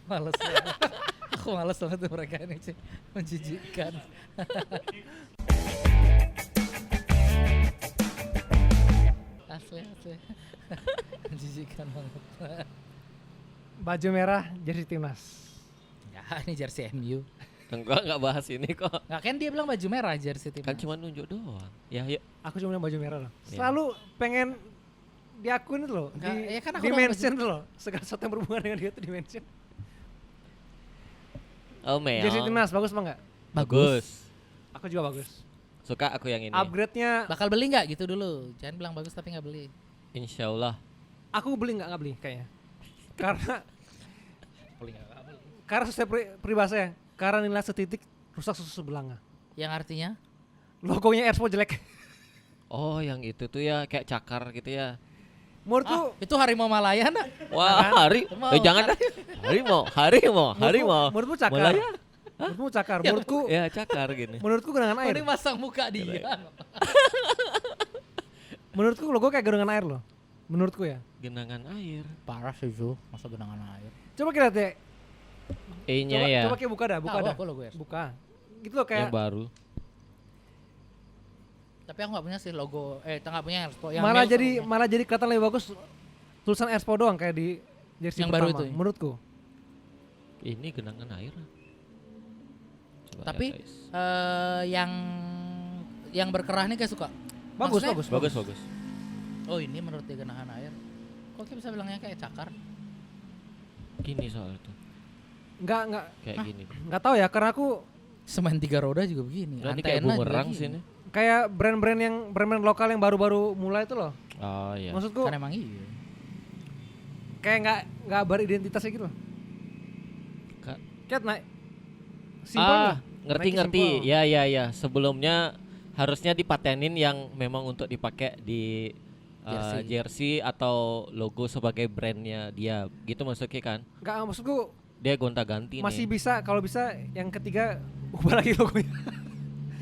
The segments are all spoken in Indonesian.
Males ya. Aku males banget tuh mereka ini sih. Menjijikkan. Asli. Menjijikkan banget. Baju merah jersey timnas. Ya ini jersey MU. Enggak bahas ini kok. Nggak kan dia bilang baju merah jersey timnas. Kan cuma nunjuk doang. Ya, yuk. Aku cuma bilang baju merah loh. Iya. Selalu pengen diakuin itu loh. Enggak, ya kan aku Di bilang mention tuh loh. Segala sesuatu yang berhubungan dengan dia tuh di mention. Oh, Mel. Jersey timnas bagus apa enggak? Bagus. Aku juga bagus. Suka aku yang ini. Upgrade-nya Bakal beli nggak gitu dulu? Jangan bilang bagus tapi nggak beli. Insya Allah. aku beli nggak beli kayaknya. Karena Beli nggak beli. karena sesuai peribahasa ya. Karena nilai setitik rusak susu sebelanga. Yang artinya? Logonya Airsport jelek. Oh, yang itu tuh ya kayak cakar gitu ya. Menurutku Itu harimau Malaya nak? Wah, jangan. Harimau. Menurutmu cakar. Malaya? Menurutmu cakar. Menurutku Ya cakar gini. menurutku genangan Oh, air. ini masang muka dia. Menurutku logo kayak genangan air loh. Menurutku ya. Genangan air. Parah sih itu, masa genangan air. Coba kita lihat ya. E-nya Coba, ya. coba kayak buka dah, buka Tahu dah. aku logo ya. Buka. Gitu loh kayak Yang baru. Tapi aku nggak punya sih logo, nggak punya Airsport. malah jadi kelihatan lebih bagus tulisan Airsport doang kayak di jersey Yang pertama baru itu ya? menurutku. Ini genangan air. Coba Tapi lihat, guys. yang berkerah nih kayak suka. Bagus, Maksudnya- bagus. Bagus. Oh ini menurut dia genangan air. Kok kayak bisa bilangnya kayak cakar? Gini soal itu. Enggak Kayak gini. tahu ya karena aku Semen 3 roda juga begini. Ini kayak Antena juga bumerang gini. sih ini. kayak brand-brand lokal yang baru-baru mulai itu loh. Oh iya. Maksudku Kan emang iya. kayak nggak beridentitasnya gitu loh. Ka- Kayak naik simpel nih. ngerti. simple. Ya. Sebelumnya harusnya dipatenin yang memang untuk dipakai di Jersey. jersey atau logo sebagai brandnya dia. Gitu maksudnya kan? Nggak, maksudku Dia gonta-ganti masih nih. bisa kalau bisa yang ketiga ubah lagi logonya.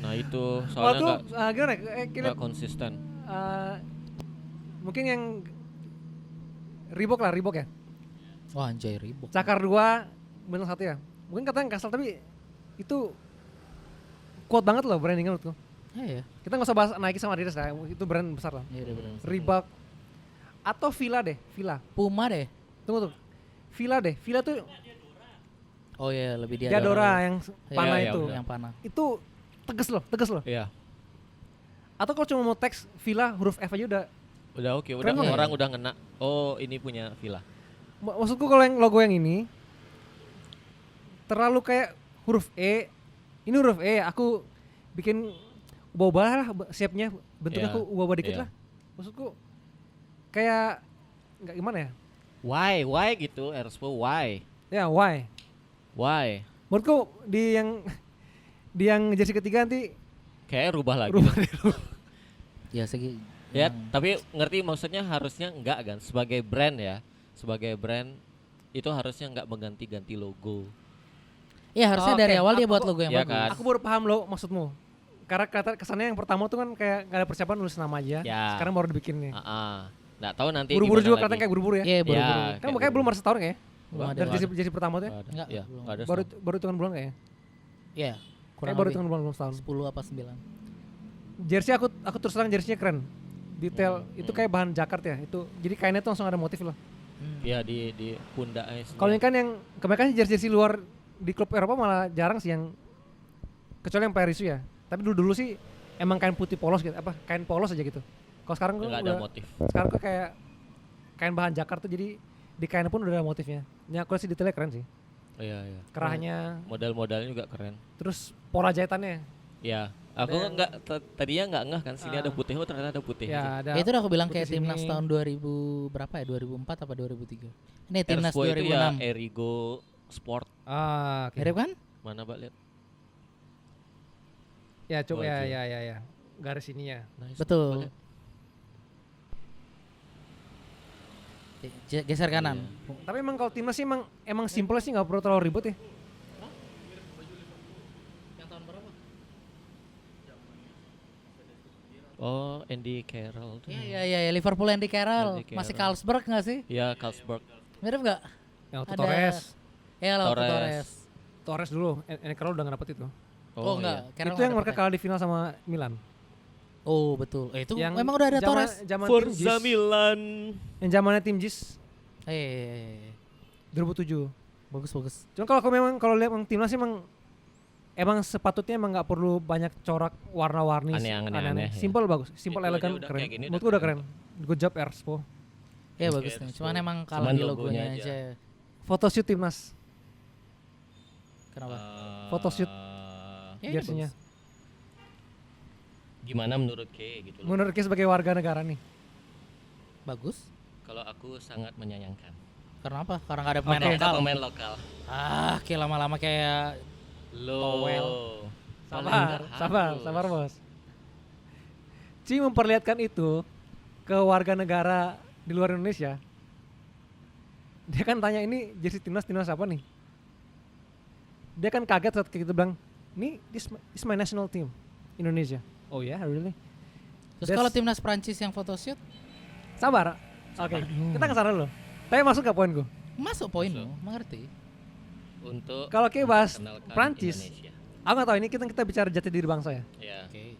Nah itu Waktu soalnya gimana? Kita nggak konsisten. mungkin yang Reebok ya. Wah anjay Reebok. Cakar 2 bintang 1 ya. Mungkin katanya kasar tapi itu kuat banget loh brandingnya menurutku. Iya ya. Kita nggak usah bahas Nike sama Adidas lah, itu brand besar lah. Iya udah bener. Reebok atau Fila deh, Fila. Puma deh. Tunggu tuh. Fila deh, Fila tuh Oh iya lebih dia. Diadora yang panah Iya, itu. bener. Yang panah. Itu tegas loh. Iya. Atau kalau cuma mau teks Fila huruf F aja udah. Udah oke. Keren Udah loh. orang udah ngena. Oh ini punya Villa. Maksudku kalau yang logo yang ini terlalu kayak huruf E. Ini huruf E, aku bikin ubah-ubah lah shape-nya, bentuknya Iya, aku ubah-ubah dikit iya. lah. Maksudku kayak nggak gimana ya? Why gitu? Airsport why? Ya, why? Menurutku di yang jersey ketiga nanti Kayak rubah lagi. rubah deh. Ya segi. Ya, yang- tapi ngerti maksudnya harusnya enggak kan sebagai brand ya. Sebagai brand itu harusnya enggak mengganti-ganti logo. Iya harusnya Oh, dari oke. awal dia Aku- buat logo yang Iya bagus. kan? Aku baru paham lo maksudmu. Karena kesannya yang pertama tuh kan kayak nggak ada persiapan nulis nama aja. Ya. Sekarang baru dibikin nih. Nggak tahu nanti Buru-buru gimana juga lagi. katanya kayak buru-buru ya. Iya baru. Ya. baru. Kan kayak makanya belum ada setahun kayak. Belum ada. Dari jersey pertama tuh ya. Nggak ada. Nggak, Ya, belum. nggak ada. Baru setahun. baru hitungan bulan kayaknya. Iya. Kayak Kurang baru lebih hitungan bulan belum setahun. 10 apa 9. Jersey aku terus terang jersey-nya keren. Detail itu kayak bahan jakart ya. Itu jadi kainnya tuh langsung ada motif loh. Ya di pundaknya sendiri. Kalau ini kan yang kebanyakan jersey luar di klub Eropa malah jarang sih yang kecuali yang Paris ya. Tapi dulu sih emang kain putih polos gitu, apa kain polos aja gitu. Kalau sekarang tuh nggak ada udah- motif. sekarang tuh kayak kain bahan jakart tuh jadi di kainnya pun udah ada motifnya. Ini aku sih detailnya keren sih. Iya. Kerahnya, Model-modelnya juga keren. terus pola jahitannya. Ya, aku Dan- nggak tadinya nggak ngeh kan sini Ah. ada putih, oh ternyata ada putih. Ya ada. Ya itu udah aku bilang putih kayak timnas sini. tahun 2000 berapa ya? 2004 apa 2003? Ini timnas Airsport itu ya 2006. Erigo Sport. Oke. Mirip kan? Mana Mbak lihat? Ya coba Baju. ya. Garis ininya. Nice. Betul. Geser kanan. Tapi emang kalau timnas sih emang simple sih nggak perlu terlalu ribet ya. Oh, Andy Carroll tuh. Iya Liverpool Andy Carroll. Andy Carroll. Masih Carlsberg nggak sih? Ya, Carlsberg. Mirip nggak? Yang waktu Ada- Torres. Lautaro Torres. Torres. Torres dulu, Carroll udah nggak dapet itu. Oh, enggak. iya. Carroll Itu yang nggak mereka dapet ya? kalah di final sama Milan. Oh, betul. Itu Yang memang udah ada Torres. Zaman tim Forza Gis, Milan. yang zamannya tim Gis Eh, 2007. bagus. Cuma kalau aku memang kalau lihat timnas sih emang sepatutnya emang nggak perlu banyak corak warna-warni Aneh-aneh, ya. Simple bagus, simple Itu aja elegan udah keren. kayak gini Menurutku udah udah keren. Good job Erspo. Ya Oke, bagus nih. terus Cuman tuh. emang kalah Cuman di logonya logonya aja. aja. Photoshoot timnas, Kenapa? Photoshoot. Ya, jersinya. bagus. Gimana menurut K gitu loh. Menurut kita sebagai warga negara nih. Bagus. Kalau aku sangat menyayangkan. Karena apa? Karena nggak ada pemain Oke, lokal. pemain lokal. Kayak lama-lama kayak Towel. Sabar bos. Ci memperlihatkan itu ke warga negara di luar Indonesia. Dia kan tanya ini jersey timnas apa nih? Dia kan kaget saat kita bilang, ini this is my national team, Indonesia. Oh ya, really? Terus That's- kalau timnas Prancis yang photoshoot, Sabar. Oke, kita ke sana dulu. Tapi masuk gak poinku? masuk poin Masuk. lu, mengerti? Untuk Kalau kayak bahas memperkenalkan Prancis, Indonesia. aku nggak tahu ini kita bicara jati diri bangsa ya. Ya. Oke.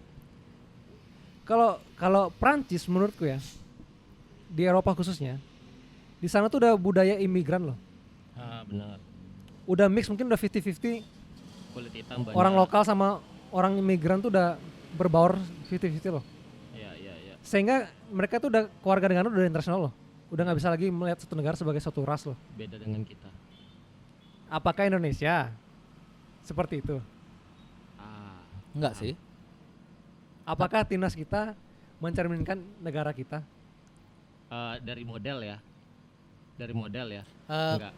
Kalau Prancis menurutku ya, di Eropa khususnya, di sana tuh udah budaya imigran loh. Benar. Udah mix, mungkin udah 50-50 Kulit hitam banyak. orang lokal sama orang imigran tuh udah berbaur 50-50 loh. Iya. Sehingga mereka tuh udah keluarga negara udah internasional loh. Udah nggak bisa lagi melihat satu negara sebagai suatu ras loh. Beda dengan kita. Apakah Indonesia seperti itu? Enggak sih. Apakah timnas kita mencerminkan negara kita? Dari model ya. Eh, Enggak.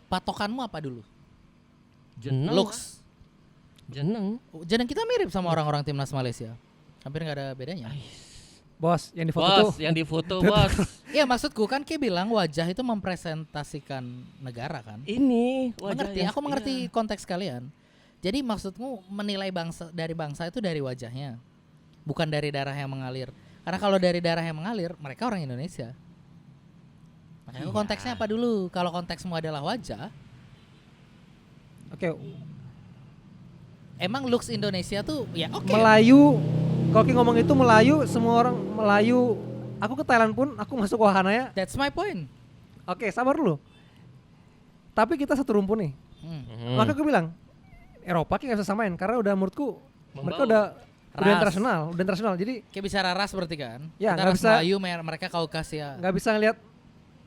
Patokanmu apa dulu? Jeneng. Looks. Jeneng. Jadi kita mirip sama orang-orang timnas Malaysia. Hampir nggak ada bedanya. Bos, yang di foto Bos, tuh yang difoto bos. Iya maksudku kan Ki bilang wajah itu mempresentasikan negara kan. Ini Mengerti, wajahnya. aku mengerti konteks kalian. Jadi maksudmu menilai bangsa itu dari wajahnya, bukan dari darah yang mengalir. Karena kalau dari darah yang mengalir, mereka orang Indonesia. Makanya Iya. konteksnya apa dulu? Kalau konteksmu adalah wajah, oke, emang looks Indonesia tuh ya oke. Melayu. Kalau Ki ngomong itu Melayu, semua orang Melayu. Aku ke Thailand pun, aku masuk wahana ya. That's my point. Oke, sabar dulu. Tapi kita satu rumpun nih. Maka aku bilang, Eropa Ki nggak bisa samain karena udah menurutku mereka udah Ras. internasional. Jadi Kayak bicara ras berarti kan? Ya, Kita nggak ras bisa- Melayu, mereka Kaukasia. nggak bisa ngelihat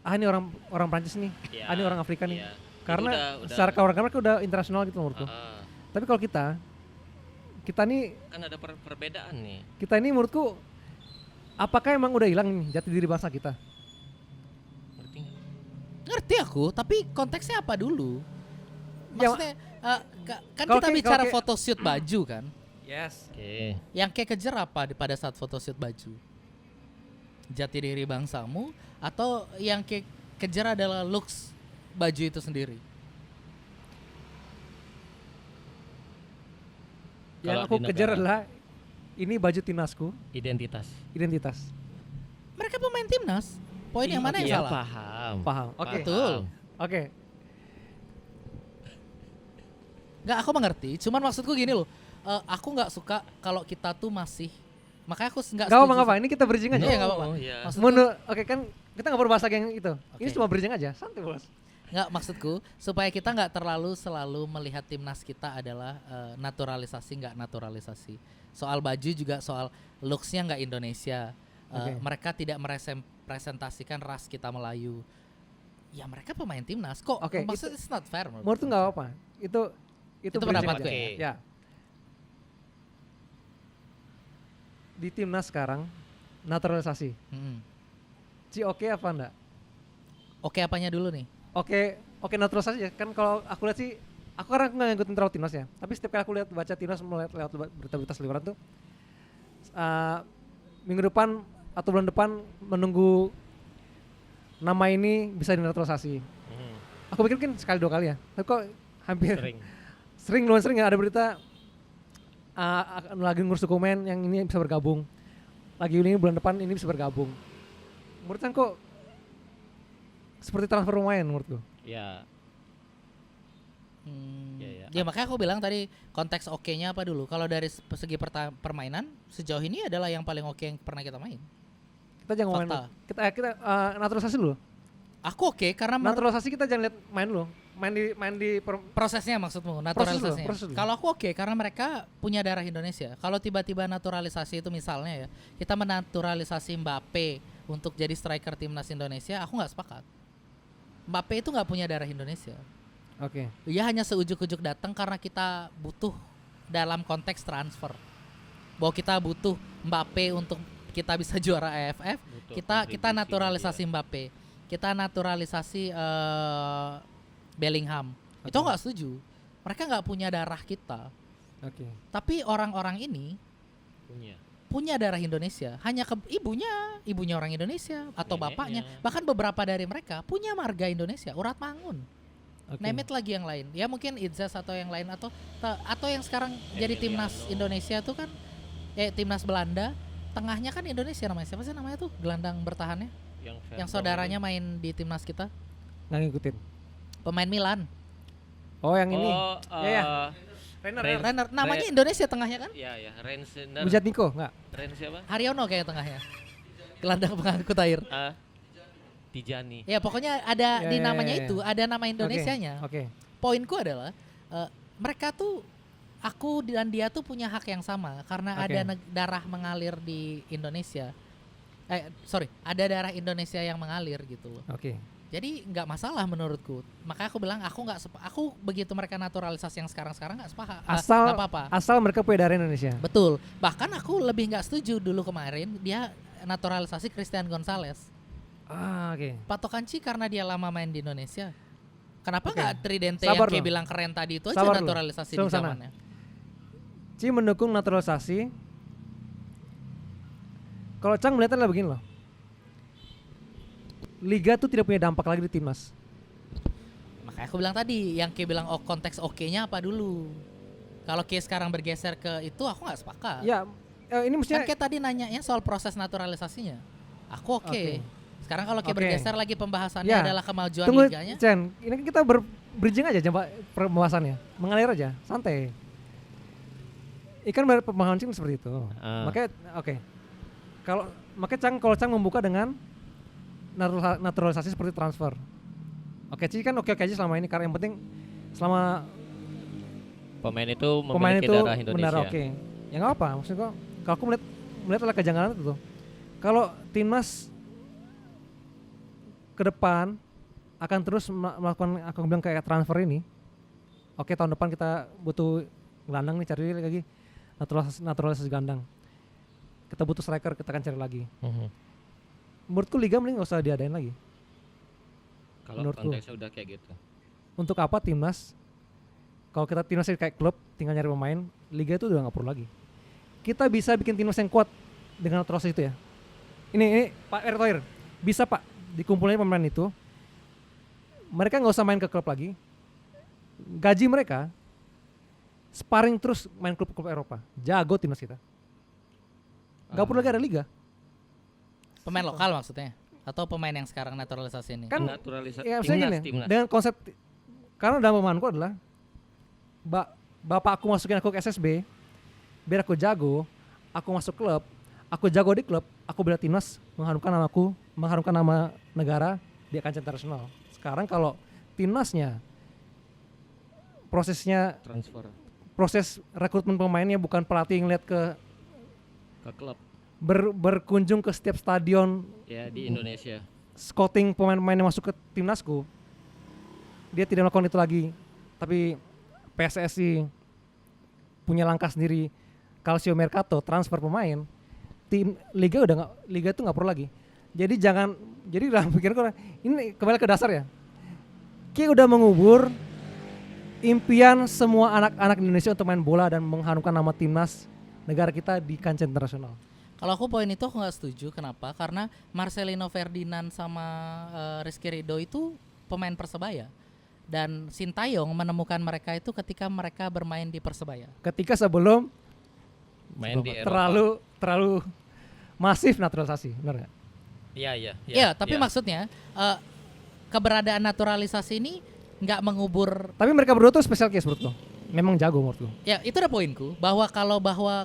ini orang Prancis nih, Iya, ini orang Afrika nih. iya. Karena Itu udah- secara kewarganegaraan mereka udah internasional gitu menurutku. Tapi kalau kita nih Kan ada perbedaan nih. menurutku apakah emang udah hilang nih jati diri bangsa kita? Ngerti nggak? Ngerti aku, tapi konteksnya apa dulu? Ya, Maksudnya kan kalau kita kayak- bicara kalau kayak- photoshoot baju kan? Yes. Oke. Yang kayak kejar apa pada saat photoshoot baju? Jati diri bangsamu atau yang kayak kejar adalah looks baju itu sendiri? Yang Kalau aku di kejar negara. adalah ini baju timnasku, Identitas. identitas. Mereka pemain timnas. Poin yang mana yang Iya, salah? paham. Paham. Oke. Betul. Oke. Nggak, aku mengerti. Cuman maksudku gini loh. Aku nggak suka kalau kita tuh masih. Makanya aku nggak Gak setuju. apa-apa, ini kita bridging aja. Iya, nggak apa-apa. Oh, iya. Maksudku, Oke kan kita nggak perlu bahas lagi yang itu. Ini Oke. cuma bridging aja, santai bos. nggak maksudku supaya kita nggak terlalu selalu melihat timnas kita adalah naturalisasi nggak naturalisasi. Soal baju juga soal looksnya nggak Indonesia. Oke. Mereka tidak merepresentasikan ras kita Melayu. Ya mereka pemain timnas kok. Oke, Maksudnya it's not fair. Menurutku nggak apa-apa. Itu Itu bridging pendapatku aja. ya. Ya. Di timnas sekarang naturalisasi. Ci oke apa enggak? Oke apanya dulu nih? Oke naturalisasi ya. Kan kalau aku lihat sih, aku karena nggak ngikutin terlalu timnas ya. Tapi setiap kali aku lihat baca timnas melihat lewat berita-berita seliweran tuh, minggu depan atau bulan depan menunggu nama ini bisa dinaturalisasi. Aku pikir mungkin sekali dua kali ya. Tapi kok hampir Sering. sering ada berita lagi ngurus dokumen yang ini bisa bergabung. Lagi ini bulan depan ini bisa bergabung. Menurut saya kok seperti transfer pemain menurutku. Ya, Ya makanya aku bilang tadi konteks oke-nya apa dulu. Kalau dari segi permainan sejauh ini adalah yang paling oke yang pernah kita main. Kita jangan main Fakta. dulu. Kita naturalisasi dulu. Aku oke karena Naturalisasi kita jangan lihat main dulu. Main di prosesnya maksudmu naturalisasinya. proses dulu. Kalau aku oke karena mereka punya darah Indonesia. Kalau tiba-tiba naturalisasi itu misalnya ya kita menaturalisasi Mbappe untuk jadi striker timnas Indonesia, aku nggak sepakat. Mbappe itu nggak punya darah Indonesia. Oke. Dia hanya seujuk-ujuk datang karena kita butuh dalam konteks transfer. Bahwa kita butuh Mbappe untuk kita bisa juara AFF, butuh kita kontribusi naturalisasi Mbappe. Kita naturalisasi Bellingham. Itu Oke. nggak setuju. Mereka nggak punya darah kita. Oke. Tapi orang-orang ini punya darah Indonesia. Hanya ibunya orang Indonesia atau Neneknya. bapaknya. Bahkan beberapa dari mereka punya marga Indonesia. Urat Mangun. Oke. Name it lagi yang lain. Ya mungkin Idzas atau yang lain atau yang sekarang jadi Emiliano. timnas Indonesia tuh kan timnas Belanda, tengahnya kan Indonesia namanya. Siapa sih namanya tuh? Gelandang bertahannya. Yang saudaranya main di timnas kita. Nggak ngikutin. Pemain Milan. Oh yang ini. Oh, Ya, ya. Renner. Renner namanya Indonesia tengahnya kan? Ya, Renner. Bujat Niko nggak? Ren siapa? Haryono kayak tengahnya. Gelandang pengangkut air. Tijani. Ya pokoknya ada Ya, di ya, namanya ya, ya. itu ada nama Indonesianya. Oke. Poinku adalah mereka tuh aku dan dia tuh punya hak yang sama karena Oke. ada darah mengalir di Indonesia. Ada darah Indonesia yang mengalir gitu loh. Oke. Jadi nggak masalah menurutku. Makanya aku bilang aku begitu mereka naturalisasi yang sekarang nggak sepakat. Asal Nggak apa-apa. asal mereka punya darah Indonesia. Betul. Bahkan aku lebih nggak setuju dulu kemarin dia naturalisasi Christian Gonzalez. Oke. Patokan Ci karena dia lama main di Indonesia. Kenapa Oke. nggak Tridente Sabar yang kayak lo. bilang keren tadi itu aja Sabar lo. naturalisasi Sebelum di sana. zamannya. Ci mendukung naturalisasi. Kalau Cang melihatnya adalah begini loh. Liga tuh tidak punya dampak lagi di timnas. Makanya aku bilang tadi, yang kayak bilang konteks oke-nya apa dulu. Kalau kayak sekarang bergeser ke itu aku nggak sepakat. Ya, ini Kan mestinya kayak tadi nanyanya soal proses naturalisasinya. Aku oke. Oke. Sekarang kalau kayak Oke. bergeser lagi pembahasannya Ya, adalah kemajuan tunggu liganya. Chen, ini kan kita bridging aja coba pembahasannya. Mengalir aja, santai. Ikan pemahaman Cing seperti itu. Makanya oke. Kalau Cang membuka dengan naturalisasi seperti transfer. Oke, Ci kan oke aja selama ini karena yang penting selama Pemain itu pemain memiliki itu darah Indonesia. benar oke. Ya nggak apa, maksudnya kalau aku melihat adalah kejanggalan itu tuh. Kalau timnas ke depan akan terus melakukan aku bilang kayak transfer ini. Oke, tahun depan kita butuh gelandang nih, cari lagi naturalisasi gelandang. Kita butuh striker, kita akan cari lagi. Menurutku liga mending nggak usah diadain lagi. Kalau menurutku. konteksnya udah kayak gitu. Untuk apa timnas? Kalau kita timnas kayak klub, tinggal nyari pemain, liga itu udah nggak perlu lagi. Kita bisa bikin timnas yang kuat dengan naturalisasi itu ya. Ini Pak Erick Thohir, bisa Pak dikumpulin pemain itu. Mereka nggak usah main ke klub lagi. Gaji mereka sparring terus main klub-klub Eropa. Jago timnas kita. Nggak perlu lagi ada liga. Pemain lokal maksudnya atau pemain yang sekarang naturalisasi ini. Kan Naturalisasi ya misalnya gini, timnas. dengan konsep karena dalam pemahamanku adalah bapak aku masukin aku ke SSB biar aku jago, aku masuk klub, aku jago di klub, aku bela timnas, mengharumkan namaku, mengharumkan nama negara di kancah internasional. Sekarang kalau timnasnya proses rekrutmen pemainnya bukan pelatih yang lihat ke klub berkunjung ke setiap stadion ya di Indonesia. scouting pemain-pemain yang masuk ke timnasku, dia tidak melakukan itu lagi. Tapi PSSI punya langkah sendiri, calcio mercato, transfer pemain. Liga itu nggak perlu lagi. Jadi dalam pikiranku ini kembali ke dasar ya. Kayak udah mengubur impian semua anak-anak Indonesia untuk main bola dan mengharumkan nama timnas negara kita di kancah internasional. Kalau aku poin itu aku nggak setuju. Kenapa? Karena Marcelino Ferdinand sama Rizky Ridho itu pemain Persebaya dan Sintayong menemukan mereka itu ketika mereka bermain di Persebaya. Ketika sebelum Main di Eropa. terlalu masif naturalisasi, benar nggak? Iya. Iya, tapi maksudnya keberadaan naturalisasi ini nggak mengubur. Tapi mereka berdua tuh special case menurut lo. Memang jago menurut lo. Ya itu udah poinku bahwa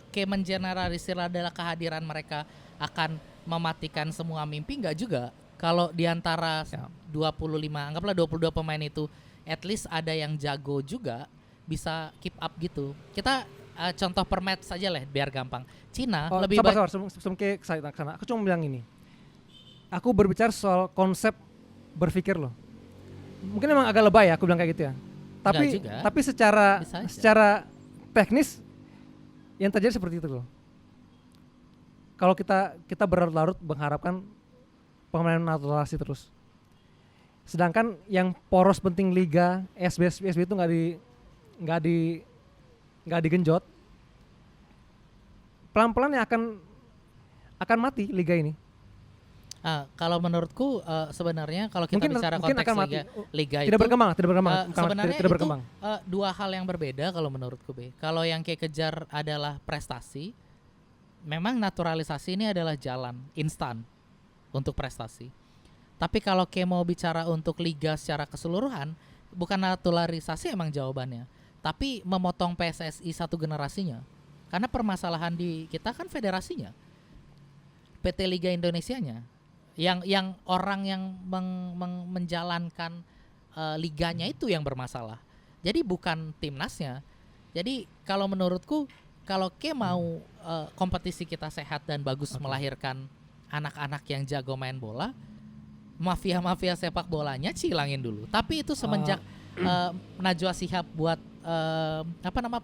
kayak mengeneralisir adalah kehadiran mereka akan mematikan semua mimpi, nggak juga. Kalau diantara 25 anggaplah 22 pemain itu at least ada yang jago juga bisa keep up gitu. Kita contoh per match saja lah biar gampang. Cina lebih baik. Sabar, sebelum ke sana. Aku cuma bilang ini. Aku berbicara soal konsep berpikir lo. Mungkin emang agak lebay ya aku bilang kayak gitu ya. Tapi secara teknis yang terjadi seperti itu loh. Kalau kita berlarut-larut mengharapkan pemain naturalisasi terus. Sedangkan yang poros penting liga SB itu nggak digenjot. Pelan-pelan yang akan mati liga ini. Kalau menurutku sebenarnya kalau kita bicara konteks liga itu tidak berkembang. Sebenarnya tidak berkembang. Itu dua hal yang berbeda kalau menurutku, B. Kalau yang kayak kejar adalah prestasi, memang naturalisasi ini adalah jalan instan untuk prestasi. Tapi kalau kayak mau bicara untuk liga secara keseluruhan, bukan naturalisasi emang jawabannya, tapi memotong PSSI satu generasinya. Karena permasalahan di kita kan federasinya, PT Liga Indonesianya. Yang orang yang menjalankan liganya itu yang bermasalah. Jadi bukan timnasnya. Jadi kalau menurutku kalau mau kompetisi kita sehat dan bagus melahirkan anak-anak yang jago main bola, mafia sepak bolanya cilangin dulu. Tapi itu semenjak Najwa Shihab buat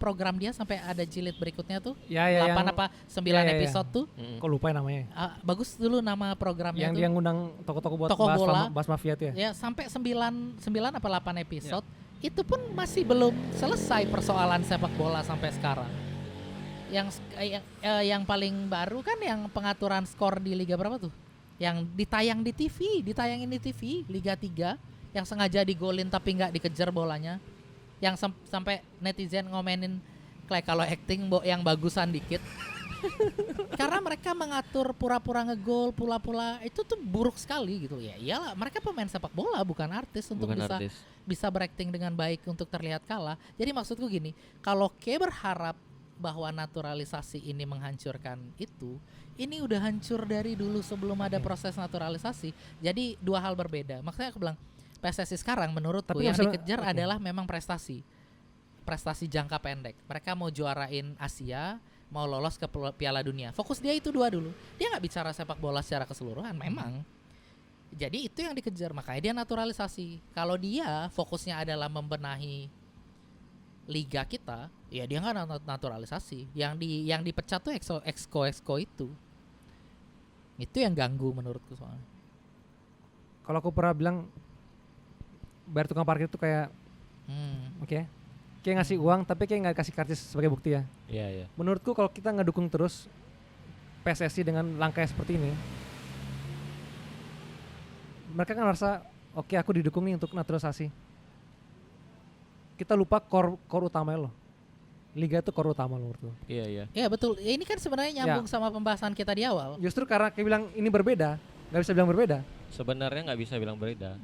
program dia sampai ada jilid berikutnya tuh 8 9 episode tuh. Kok lupa ya namanya? Bagus dulu nama programnya yang tuh. Dia ngundang toko-toko buat bahas mafia tuh ya. Ya sampai 9 apa 8 episode. Itu pun masih belum selesai persoalan sepak bola sampai sekarang. Yang paling baru kan yang pengaturan skor di liga berapa tuh? Yang ditayangin di TV Liga 3 yang sengaja digolin tapi nggak dikejar bolanya. Yang sampai netizen ngomenin kayak kalau acting yang bagusan dikit. Karena mereka mengatur pura-pura ngegol, pula-pula itu tuh buruk sekali gitu. Ya iyalah, mereka pemain sepak bola bukan artis untuk bisa berakting dengan baik untuk terlihat kalah. Jadi maksudku gini, kalau berharap bahwa naturalisasi ini menghancurkan itu, ini udah hancur dari dulu sebelum ada proses naturalisasi. Jadi dua hal berbeda. Maksudnya aku bilang PSSI sekarang menurutku yang dikejar adalah memang prestasi jangka pendek. Mereka mau juarain Asia, mau lolos ke Piala Dunia. Fokus dia itu dua dulu. Dia nggak bicara sepak bola secara keseluruhan memang. Jadi itu yang dikejar, makanya dia naturalisasi. Kalau dia fokusnya adalah membenahi liga kita, ya dia nggak naturalisasi. Yang dipecat tuh exco itu yang ganggu menurutku soalnya. Kalau aku pernah bilang bayar tukang parkir itu kayak kayak ngasih uang tapi kayak nggak kasih karcis sebagai bukti ya. Iya. Menurutku kalau kita ngedukung terus PSSI dengan langkah seperti ini, mereka kan merasa oke, aku didukung nih untuk naturalisasi. Kita lupa core utama loh. Liga itu core utama loh menurutku. Iya. Iya betul. Ini kan sebenarnya nyambung sama pembahasan kita di awal. Justru karena kayak bilang ini berbeda, nggak bisa bilang berbeda. Sebenarnya nggak bisa bilang berbeda.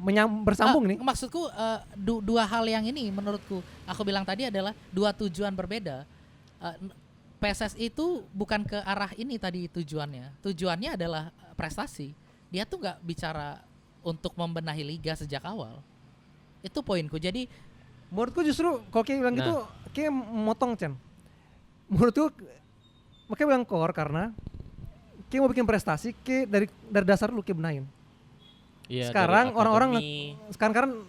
Bersambung nih. Maksudku dua hal yang ini menurutku aku bilang tadi adalah dua tujuan berbeda. PSSI itu bukan ke arah ini tadi tujuannya. Tujuannya adalah prestasi. Dia tuh nggak bicara untuk membenahi liga sejak awal. Itu poinku. Jadi menurutku justru kalau kayak bilang gitu kayak motong Chen. Menurutku makanya bilang core karena kayak mau bikin prestasi kayak dari dasar lu kayak benahin. Iya, sekarang orang-orang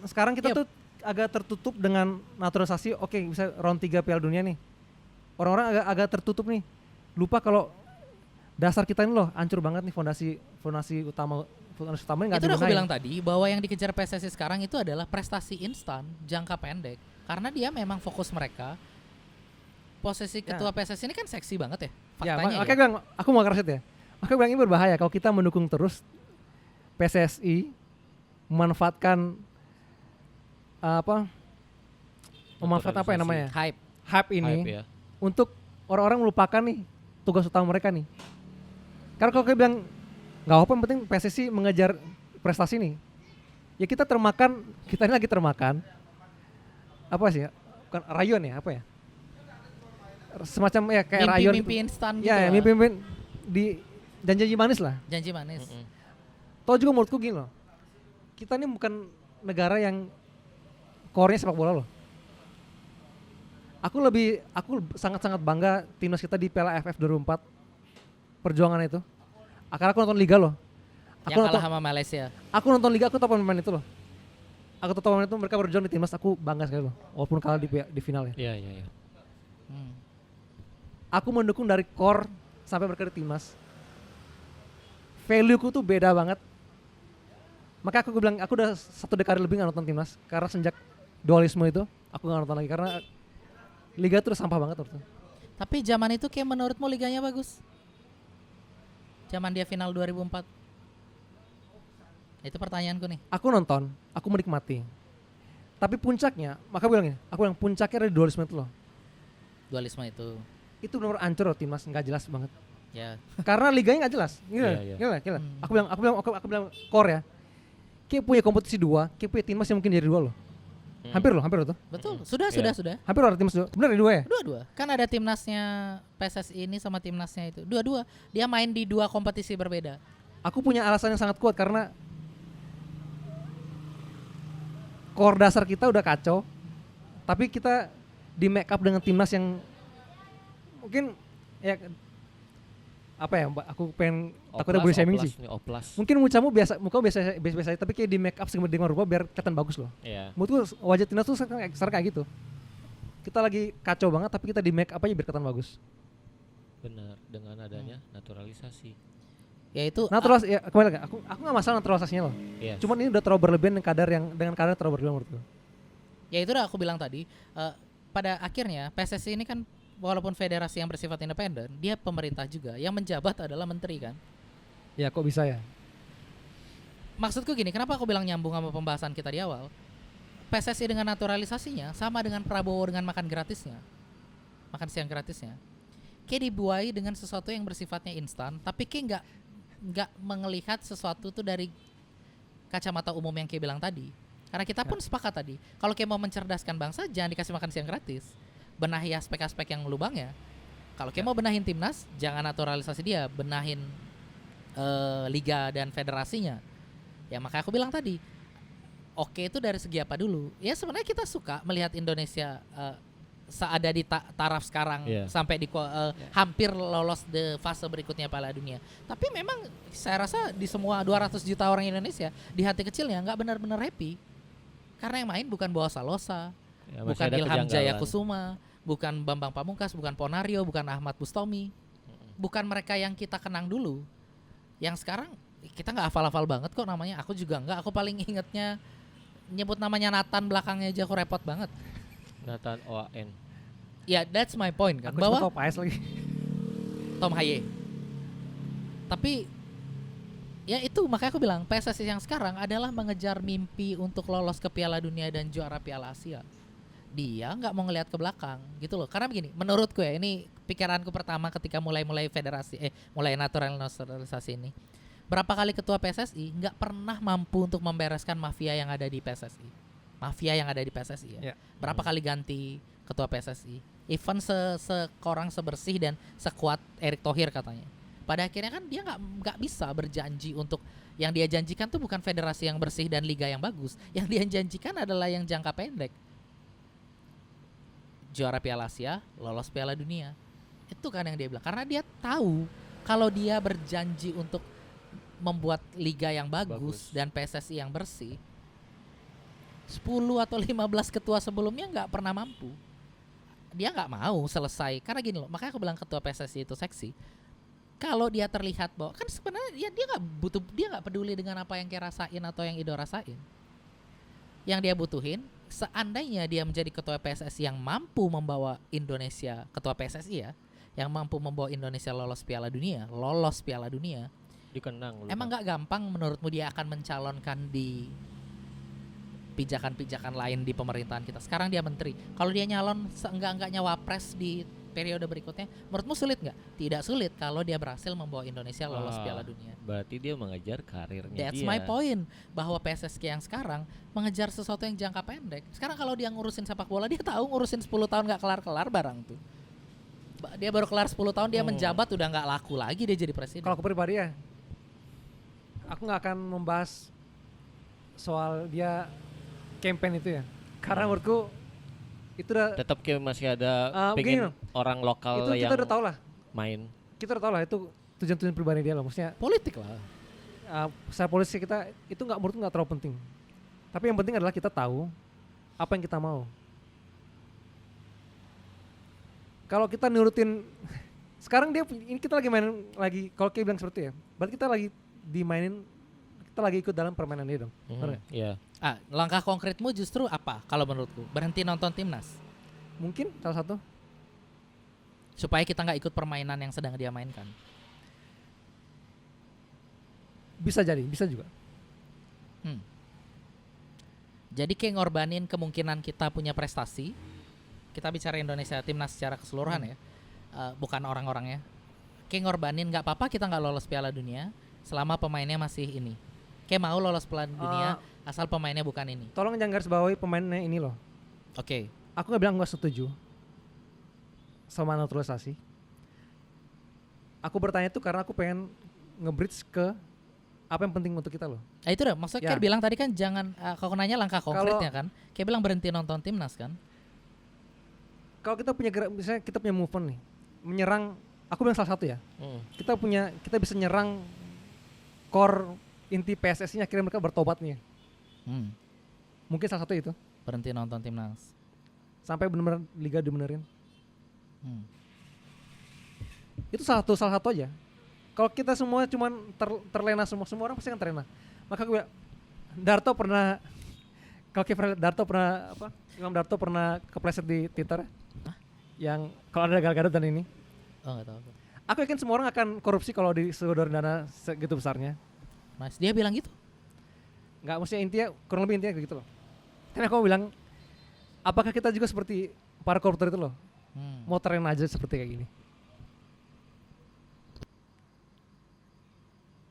sekarang kita tuh agak tertutup dengan naturalisasi. Oke, bisa round 3 Piala Dunia nih. Orang-orang agak tertutup nih. Lupa kalau dasar kita ini loh hancur banget nih, fondasi utamanya nggak dibenahin. Itu udah aku bilang tadi bahwa yang dikejar PSSI sekarang itu adalah prestasi instan jangka pendek. Karena dia memang fokus mereka. Posisi ketua PSSI ini kan seksi banget ya. Faktanya makanya bilang aku mau keras ya. Makanya bilang ini berbahaya kalau kita mendukung terus PSSI memanfaatkan memanfaatkan apa ya namanya? Hype ini untuk orang-orang melupakan nih tugas utama mereka nih. Karena kalau kayak bilang nggak apa-apa, yang penting PSSI mengejar prestasi nih. Ya kita ini lagi termakan apa sih ya? Bukan rayon ya, apa ya? Semacam ya kayak rayon Mimpi-mimpi instan gitu ya, lah. mimpi di janji manis lah. Janji manis. Toh juga menurutku gini loh. Kita ini bukan negara yang core-nya sepak bola loh. Aku sangat-sangat bangga timnas kita di Piala AFF 2004. Perjuangan itu. Karena aku nonton liga loh. Yang kalah sama Malaysia. Aku nonton liga, aku tahu pemain itu loh. Aku tahu pemain itu, mereka berjuang di timnas, aku bangga sekali loh. Walaupun kalah di final ya. Iya. Hmm. Aku mendukung dari core sampai mereka di timnas. Value ku tuh beda banget. Maka aku bilang, aku udah 1 dekade lebih gak nonton timnas. Karena sejak dualisme itu, aku gak nonton lagi. Karena liga tuh udah sampah banget menurutku. Tapi zaman itu kayak menurutmu liganya bagus? Zaman dia final 2004. Itu pertanyaanku nih. Aku nonton, aku menikmati. Tapi puncaknya, maka aku bilang puncaknya ada di dualisme itu loh. Dualisme itu. Itu benar hancur loh timnas, nggak jelas banget. Ya. Karena liganya nggak jelas. Iya. Gila. Hmm. Aku bilang core ya. Kayak punya kompetisi 2, kayak punya timnas yang mungkin jadi 2 loh. Hampir loh tuh. Betul. Sudah. Hampir ada timnas 2. Benar ada 2 ya? Dua. Kan ada timnasnya PSSI ini sama timnasnya itu. Dua. Dia main di 2 kompetisi berbeda. Aku punya alasan yang sangat kuat karena core dasar kita udah kacau. Tapi kita di make up dengan timnas yang mungkin ya apa ya, aku pengen takutnya boleh shaming sih. Oplas. Mungkin muka biasa aja, tapi kayak di make up dengan rupa biar kelihatan bagus loh. Iya. Menurutku wajah timnas tuh sekarang kayak gitu. Kita lagi kacau banget tapi kita di make up aja biar kelihatan bagus. Benar, dengan adanya naturalisasi. Ya itu Ya kembali lagi, aku nggak masalah naturalisasinya loh. Yes. Cuman ini udah terlalu berlebihan dengan kadar terlalu berlebihan menurutku. ya itu udah aku bilang tadi. Pada akhirnya PSSI ini kan walaupun federasi yang bersifat independen, dia pemerintah juga. Yang menjabat adalah menteri kan. Ya kok bisa ya? Maksudku gini, kenapa aku bilang nyambung sama pembahasan kita di awal? PSSI dengan naturalisasinya sama dengan Prabowo dengan makan siang gratisnya. Kayak dibuai dengan sesuatu yang bersifatnya instan, tapi kayak nggak melihat sesuatu tuh dari kacamata umum yang kayak bilang tadi. Karena kita pun sepakat tadi, kalau kayak mau mencerdaskan bangsa jangan dikasih makan siang gratis. Benahi aspek-aspek yang lubangnya. Kalau kayak mau benahin timnas, jangan naturalisasi dia, benahin liga dan federasinya. Ya makanya aku bilang tadi, oke itu dari segi apa dulu? Ya sebenarnya kita suka melihat Indonesia seada di taraf sekarang sampai di hampir lolos di fase berikutnya Piala Dunia. Tapi memang saya rasa di semua 200 juta orang Indonesia di hati kecilnya nggak benar-benar happy. Karena yang main bukan Boa Salosa, Ya, bukan masih ada Ilham Jaya kejanggalan. Kusuma, bukan Bambang Pamungkas, bukan Ponario, bukan Ahmad Bustomi, bukan mereka yang kita kenang dulu. Yang sekarang kita nggak hafal-hafal banget kok namanya. Aku juga nggak. Aku paling ingetnya nyebut namanya Nathan belakangnya aja aku repot banget. Nathan OAN. Ya, that's my point kan. Aku Bahwa cuma tahu PS lagi. Tom Haye. Tapi ya itu makanya aku bilang PSSI yang sekarang adalah mengejar mimpi untuk lolos ke Piala Dunia dan juara Piala Asia. Dia nggak mau ngelihat ke belakang gitu loh. Karena begini, menurutku ya, ini pikiranku pertama ketika mulai naturalisasi ini. Berapa kali ketua PSSI nggak pernah mampu untuk membereskan mafia yang ada di PSSI. Mafia yang ada di PSSI ya. Ya. Berapa kali ganti ketua PSSI. Even sekorang sebersih dan sekuat Erick Thohir katanya. Pada akhirnya kan dia nggak bisa berjanji untuk yang dia janjikan tuh bukan federasi yang bersih dan liga yang bagus. Yang dia janjikan adalah yang jangka pendek. Juara Piala Asia, lolos Piala Dunia. Itu kan yang dia bilang. Karena dia tahu kalau dia berjanji untuk membuat liga yang bagus dan PSSI yang bersih, 10 atau 15 ketua sebelumnya nggak pernah mampu. Dia nggak mau selesai. Karena gini loh, makanya aku bilang ketua PSSI itu seksi. Kalau dia terlihat bahwa kan sebenarnya ya dia nggak peduli dengan apa yang dia rasain atau yang Ido rasain. Yang dia butuhin, seandainya dia menjadi ketua PSSI yang mampu membawa Indonesia, ketua PSSI ya, yang mampu membawa Indonesia lolos Piala Dunia, Dikenang. emang nggak gampang menurutmu dia akan mencalonkan di pijakan-pijakan lain di pemerintahan kita. Sekarang dia menteri. Kalau dia nyalon seenggak-enggaknya wapres di periode berikutnya, menurutmu sulit nggak? Tidak sulit kalau dia berhasil membawa Indonesia lolos Ah, Piala Dunia. Berarti dia mengejar karirnya That's dia. my point, bahwa PSSI yang sekarang mengejar sesuatu yang jangka pendek. Sekarang kalau dia ngurusin sepak bola, dia tahu ngurusin 10 tahun nggak kelar-kelar barang tuh. Dia baru kelar 10 tahun dia menjabat udah nggak laku lagi dia jadi presiden. Kalau aku pribadi ya, aku nggak akan membahas soal dia campaign itu ya, karena menurutku itu udah Tetap kayak masih ada begini pengen loh. orang lokal itu yang kita udah tahu lah, main. kita udah tahu lah itu tujuan-tujuan pribadi dia loh. Maksudnya Politik lah. secara polisi kita itu nggak, menurutku nggak terlalu penting. Tapi yang penting adalah kita tahu apa yang kita mau. Kalau kita nurutin sekarang dia ini kita lagi main lagi, kalau kayak bilang seperti ya, berarti kita lagi dimainin, kita lagi ikut dalam permainan dia dong. Bener nggak? Iya. Langkah konkretmu justru apa kalau menurutku? Berhenti nonton timnas Mungkin salah satu. supaya kita nggak ikut permainan yang sedang dia mainkan. Bisa jadi, bisa juga. Jadi kayak ngorbanin kemungkinan kita punya prestasi. Kita bicara Indonesia timnas secara keseluruhan ya, bukan orang-orangnya. Kayak ngorbanin nggak apa-apa kita nggak lolos Piala Dunia selama pemainnya masih ini. Kayak mau lolos Piala Dunia asal pemainnya bukan ini. Tolong jangan garis bawahi pemainnya ini loh. Oke. Aku nggak bilang nggak setuju sama naturalisasi. Aku bertanya itu karena aku pengen nge-bridge ke apa yang penting untuk kita loh. Itu dah maksudnya Ya. kayak bilang tadi kan jangan kalau nanya langkah konkretnya kan. Kayak bilang berhenti nonton timnas kan. Kalau kita punya gerak, misalnya kita punya move on nih, menyerang, aku bilang salah satu ya. Kita bisa nyerang core inti PSSI-nya, akhirnya mereka bertobat nih. Mungkin salah satu itu. Berhenti nonton timnas. Sampai benar-benar liga dibenerin. Hmm. Itu salah satu aja. Kalau kita semua cuman terlena, semua orang pasti akan terlena. Maka gue Darto pernah, kalau kita Darto pernah apa? Imam Darto pernah kepleset di Twitter. Hah? Yang kalau ada Gal-Gadot dan ini. Oh nggak tahu. Aku yakin semua orang akan korupsi kalau disedorin dana segitu besarnya. Mas dia bilang gitu. Nggak, maksudnya intinya kurang lebih intinya kayak gitu loh. Tapi aku mau bilang, apakah kita juga seperti para koruptor itu loh, mau terlena aja seperti kayak gini?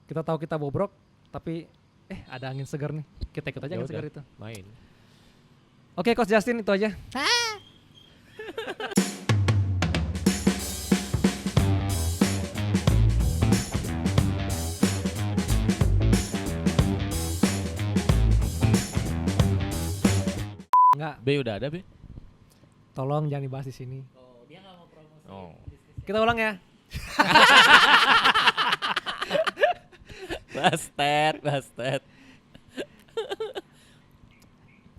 Kita tahu kita bobrok, tapi ada angin segar nih, kita ikut aja Ya angin segar udah, itu. main. Oke, Coach Justin, itu aja. Enggak, B udah ada B. tolong jangan dibahas di sini. Oh, dia nggak mau promosi. Oh. Kita ulang ya. Bastet.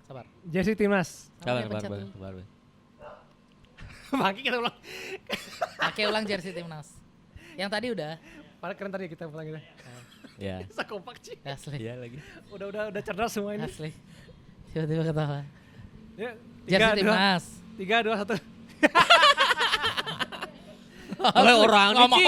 Sabar. Jersey timnas. Namanya pencet dulu. Sabar. Maki kita ulang. Pakai ulang jersey timnas. Yang tadi udah. Padahal keren tadi kita ulang gitu. Ya. Bisa kompak sih. Asli. Iya lagi. Udah cerdas semua ini. Asli. Tiba-tiba ketawa. Ya, Jersey timnas. 3, 2, 1. Oleh orang Ngomong